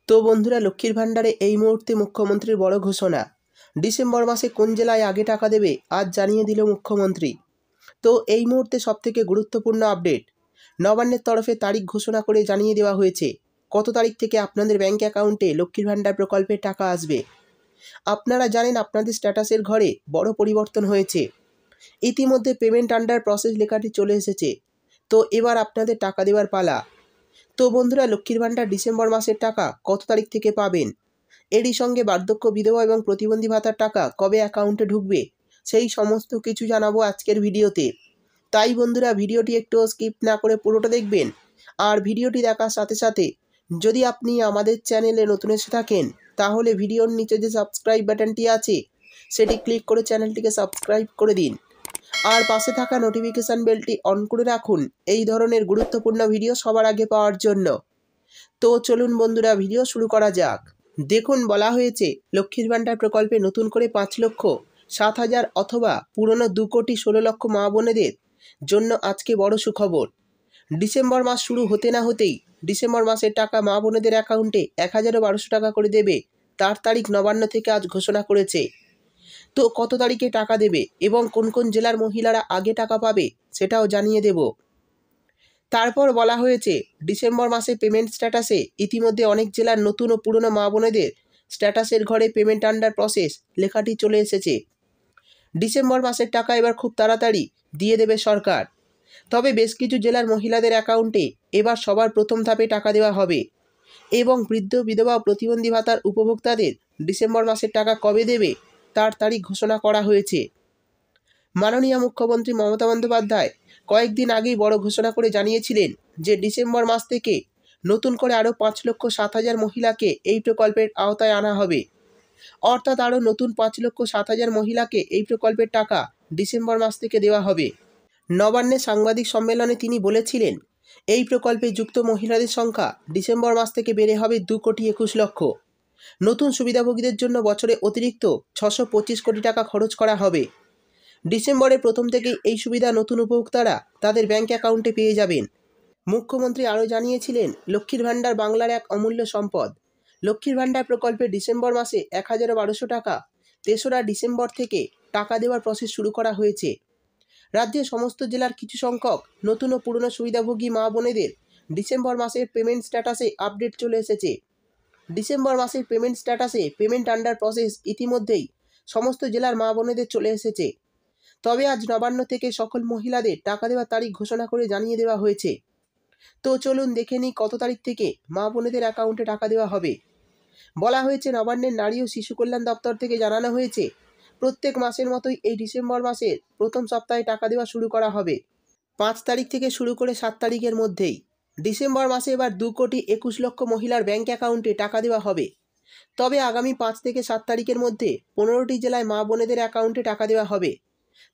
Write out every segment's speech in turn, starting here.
তো বন্ধুরা, লক্ষ্মীর ভাণ্ডারে এই মুহূর্তে মুখ্যমন্ত্রীর বড় ঘোষণা। ডিসেম্বর মাসে কোন জেলায় আগে টাকা দেবে আজ জানিয়ে দিল মুখ্যমন্ত্রী। তো এই মুহূর্তে সবথেকে গুরুত্বপূর্ণ আপডেট, নবান্নের তরফে তারিখ ঘোষণা করে জানিয়ে দেওয়া হয়েছে কত তারিখ থেকে আপনাদের ব্যাঙ্ক অ্যাকাউন্টে লক্ষ্মীর ভাণ্ডার প্রকল্পের টাকা আসবে। আপনারা জানেন আপনাদের স্ট্যাটাসের ঘরে বড় পরিবর্তন হয়েছে। ইতিমধ্যে পেমেন্ট আন্ডার প্রসেস লেখাটি চলে এসেছে। তো এবার আপনাদের টাকা দেওয়ার পালা। তো বন্ধুরা, লক্ষ্মীর ভাণ্ডার ডিসেম্বর মাসের টাকা কত তারিখ থেকে পাবেন, এরই সঙ্গে বার্ধক্য, বিধবা এবং প্রতিবন্ধী ভাতার টাকা কবে অ্যাকাউন্টে ঢুকবে, সেই সমস্ত কিছু জানাবো আজকের ভিডিওতে। তাই বন্ধুরা, ভিডিওটি একটু স্কিপ না করে পুরোটা দেখবেন। আর ভিডিওটি দেখার সাথে সাথে যদি আপনি আমাদের চ্যানেলে নতুন এসে থাকেন, তাহলে ভিডিওর নিচে যে সাবস্ক্রাইব বাটনটি আছে সেটি ক্লিক করে চ্যানেলটিকে সাবস্ক্রাইব করে দিন। আর পাশে থাকা নোটিফিকেশান বেলটি অন করে রাখুন এই ধরনের গুরুত্বপূর্ণ ভিডিও সবার আগে পাওয়ার জন্য। তো চলুন বন্ধুরা, ভিডিও শুরু করা যাক। দেখুন, বলা হয়েছে লক্ষ্মীর ভাণ্ডার প্রকল্পে নতুন করে 5,07,000 অথবা পুরনো 2,16,00,000 মা বোনেদের জন্য আজকে বড় সুখবর। ডিসেম্বর মাস শুরু হতে না হতেই ডিসেম্বর মাসের টাকা মা বোনেদের অ্যাকাউন্টে 1,1200 টাকা করে দেবে, তার তারিখ নবান্ন থেকে আজ ঘোষণা করেছে। তো কত তারিখে টাকা দেবে এবং কোন কোন জেলার মহিলারা আগে টাকা পাবে সেটাও জানিয়ে দেব। তারপর বলা হয়েছে ডিসেম্বর মাসে পেমেন্ট স্ট্যাটাসে ইতিমধ্যে অনেক জেলার নতুন ও পুরনো মা বোনেদের স্ট্যাটাসের ঘরে পেমেন্ট আন্ডার প্রসেস লেখাটি চলে এসেছে। ডিসেম্বর মাসের টাকা এবার খুব তাড়াতাড়ি দিয়ে দেবে সরকার। তবে বেশ কিছু জেলার মহিলাদের অ্যাকাউন্টে এবার সবার প্রথম ধাপে টাকা দেওয়া হবে এবং বৃদ্ধ, বিধবা ও প্রতিবন্ধী ভাতার উপভোক্তাদের ডিসেম্বর মাসের টাকা কবে দেবে তার তারিখ ঘোষণা করা হয়েছে। মাননীয় মুখ্যমন্ত্রী মমতা বন্দ্যোপাধ্যায় কয়েকদিন আগেই বড় ঘোষণা করে জানিয়েছিলেন যে ডিসেম্বর মাস থেকে নতুন করে আরও 5,07,000 মহিলাকে এই প্রকল্পের আওতায় আনা হবে। অর্থাৎ আরও নতুন 5,07,000 মহিলাকে এই প্রকল্পের টাকা ডিসেম্বর মাস থেকে দেওয়া হবে। নবান্নে সাংবাদিক সম্মেলনে তিনি বলেছিলেন, এই প্রকল্পে যুক্ত মহিলাদের সংখ্যা ডিসেম্বর মাস থেকে বেড়ে হবে 2,21,00,000। নতুন সুবিধাভোগীদের জন্য বছরে অতিরিক্ত 625 কোটি টাকা খরচ করা হবে। ডিসেম্বরের প্রথম থেকেই এই সুবিধা নতুন উপভোক্তারা তাদের ব্যাঙ্ক অ্যাকাউন্টে পেয়ে যাবেন। মুখ্যমন্ত্রী আরও জানিয়েছিলেন, লক্ষ্মীর ভাণ্ডার বাংলার এক অমূল্য সম্পদ। লক্ষ্মীর ভাণ্ডার প্রকল্পে ডিসেম্বর মাসে 1,1200 টাকা 3রা ডিসেম্বর থেকে টাকা দেওয়ার প্রসেস শুরু করা হয়েছে। রাজ্যের সমস্ত জেলার কিছু সংখ্যক নতুন ও পুরনো সুবিধাভোগী মা বোনেদের ডিসেম্বর মাসের পেমেন্ট স্ট্যাটাসে আপডেট চলে এসেছে। ডিসেম্বর মাসের পেমেন্ট স্ট্যাটাসে পেমেন্ট আন্ডার প্রসেস ইতিমধ্যেই সমস্ত জেলার মা বোনেদের চলে এসেছে। তবে আজ নবান্ন থেকে সকল মহিলাদের টাকা দেওয়ার তারিখ ঘোষণা করে জানিয়ে দেওয়া হয়েছে। তো চলুন দেখে নিই কত তারিখ থেকে মা বোনেদের অ্যাকাউন্টে টাকা দেওয়া হবে। বলা হয়েছে, নবান্নের নারী ও শিশু কল্যাণ দপ্তর থেকে জানানো হয়েছে, প্রত্যেক মাসের মতোই এই ডিসেম্বর মাসের প্রথম সপ্তাহে টাকা দেওয়া শুরু করা হবে। 5 তারিখ থেকে শুরু করে 7 তারিখের মধ্যেই ডিসেম্বর মাসে এবার 2,21,00,000 মহিলার ব্যাঙ্ক অ্যাকাউন্টে টাকা দেওয়া হবে। তবে আগামী 5 থেকে 7 তারিখের মধ্যে 15টি জেলায় মা বোনেদের অ্যাকাউন্টে টাকা দেওয়া হবে।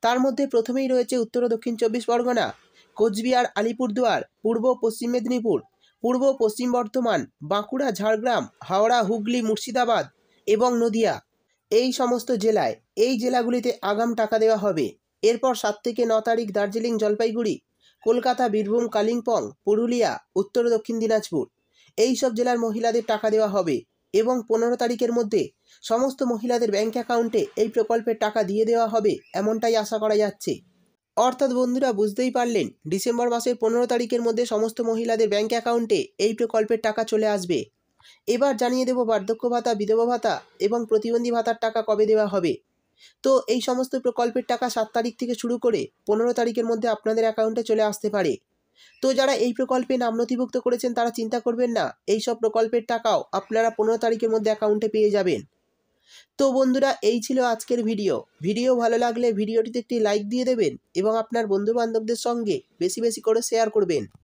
তার মধ্যে প্রথমেই রয়েছে উত্তর ও দক্ষিণ 24 পরগনা, কোচবিহার, আলিপুরদুয়ার, পূর্ব পশ্চিম মেদিনীপুর, পূর্ব পশ্চিম বর্ধমান, বাঁকুড়া, ঝাড়গ্রাম, হাওড়া, হুগলি, মুর্শিদাবাদ এবং নদিয়া। এই সমস্ত জেলায় এই জেলাগুলিতে আগাম টাকা দেওয়া হবে। এরপর 7 থেকে 9 তারিখ দার্জিলিং, জলপাইগুড়ি, কলকাতা, বীরভূম, কালিম্পং, পুরুলিয়া, উত্তর ও দক্ষিণ দিনাজপুর এই সব জেলার মহিলাদের টাকা দেওয়া হবে এবং 15 তারিখের মধ্যে সমস্ত মহিলাদের ব্যাঙ্ক অ্যাকাউন্টে এই প্রকল্পের টাকা দিয়ে দেওয়া হবে, এমনটাই আশা করা যাচ্ছে। অর্থাৎ বন্ধুরা, বুঝতেই পারলেন, ডিসেম্বর মাসের 15 তারিখের মধ্যে সমস্ত মহিলাদের ব্যাঙ্ক অ্যাকাউন্টে এই প্রকল্পের টাকা চলে আসবে। এবার জানিয়ে দেব বার্ধক্য ভাতা, বিধবা ভাতা এবং প্রতিবন্ধী ভাতার টাকা কবে দেওয়া হবে। তো এই সমস্ত প্রকল্পের টাকা 7 তারিখ থেকে শুরু করে 15 তারিখের মধ্যে আপনাদের অ্যাকাউন্টে চলে আসতে পারে। তো যারা এই প্রকল্পে নাম নথিভুক্ত করেছেন তারা চিন্তা করবেন না, এই সব প্রকল্পের টাকাও আপনারা 15 তারিখের মধ্যে অ্যাকাউন্টে পেয়ে যাবেন। তো বন্ধুরা, এই ছিল আজকের ভিডিও ভালো লাগলে ভিডিওটিতে একটি লাইক দিয়ে দেবেন এবং আপনার বন্ধু বান্ধবদের সঙ্গে বেশি বেশি করে শেয়ার করবেন।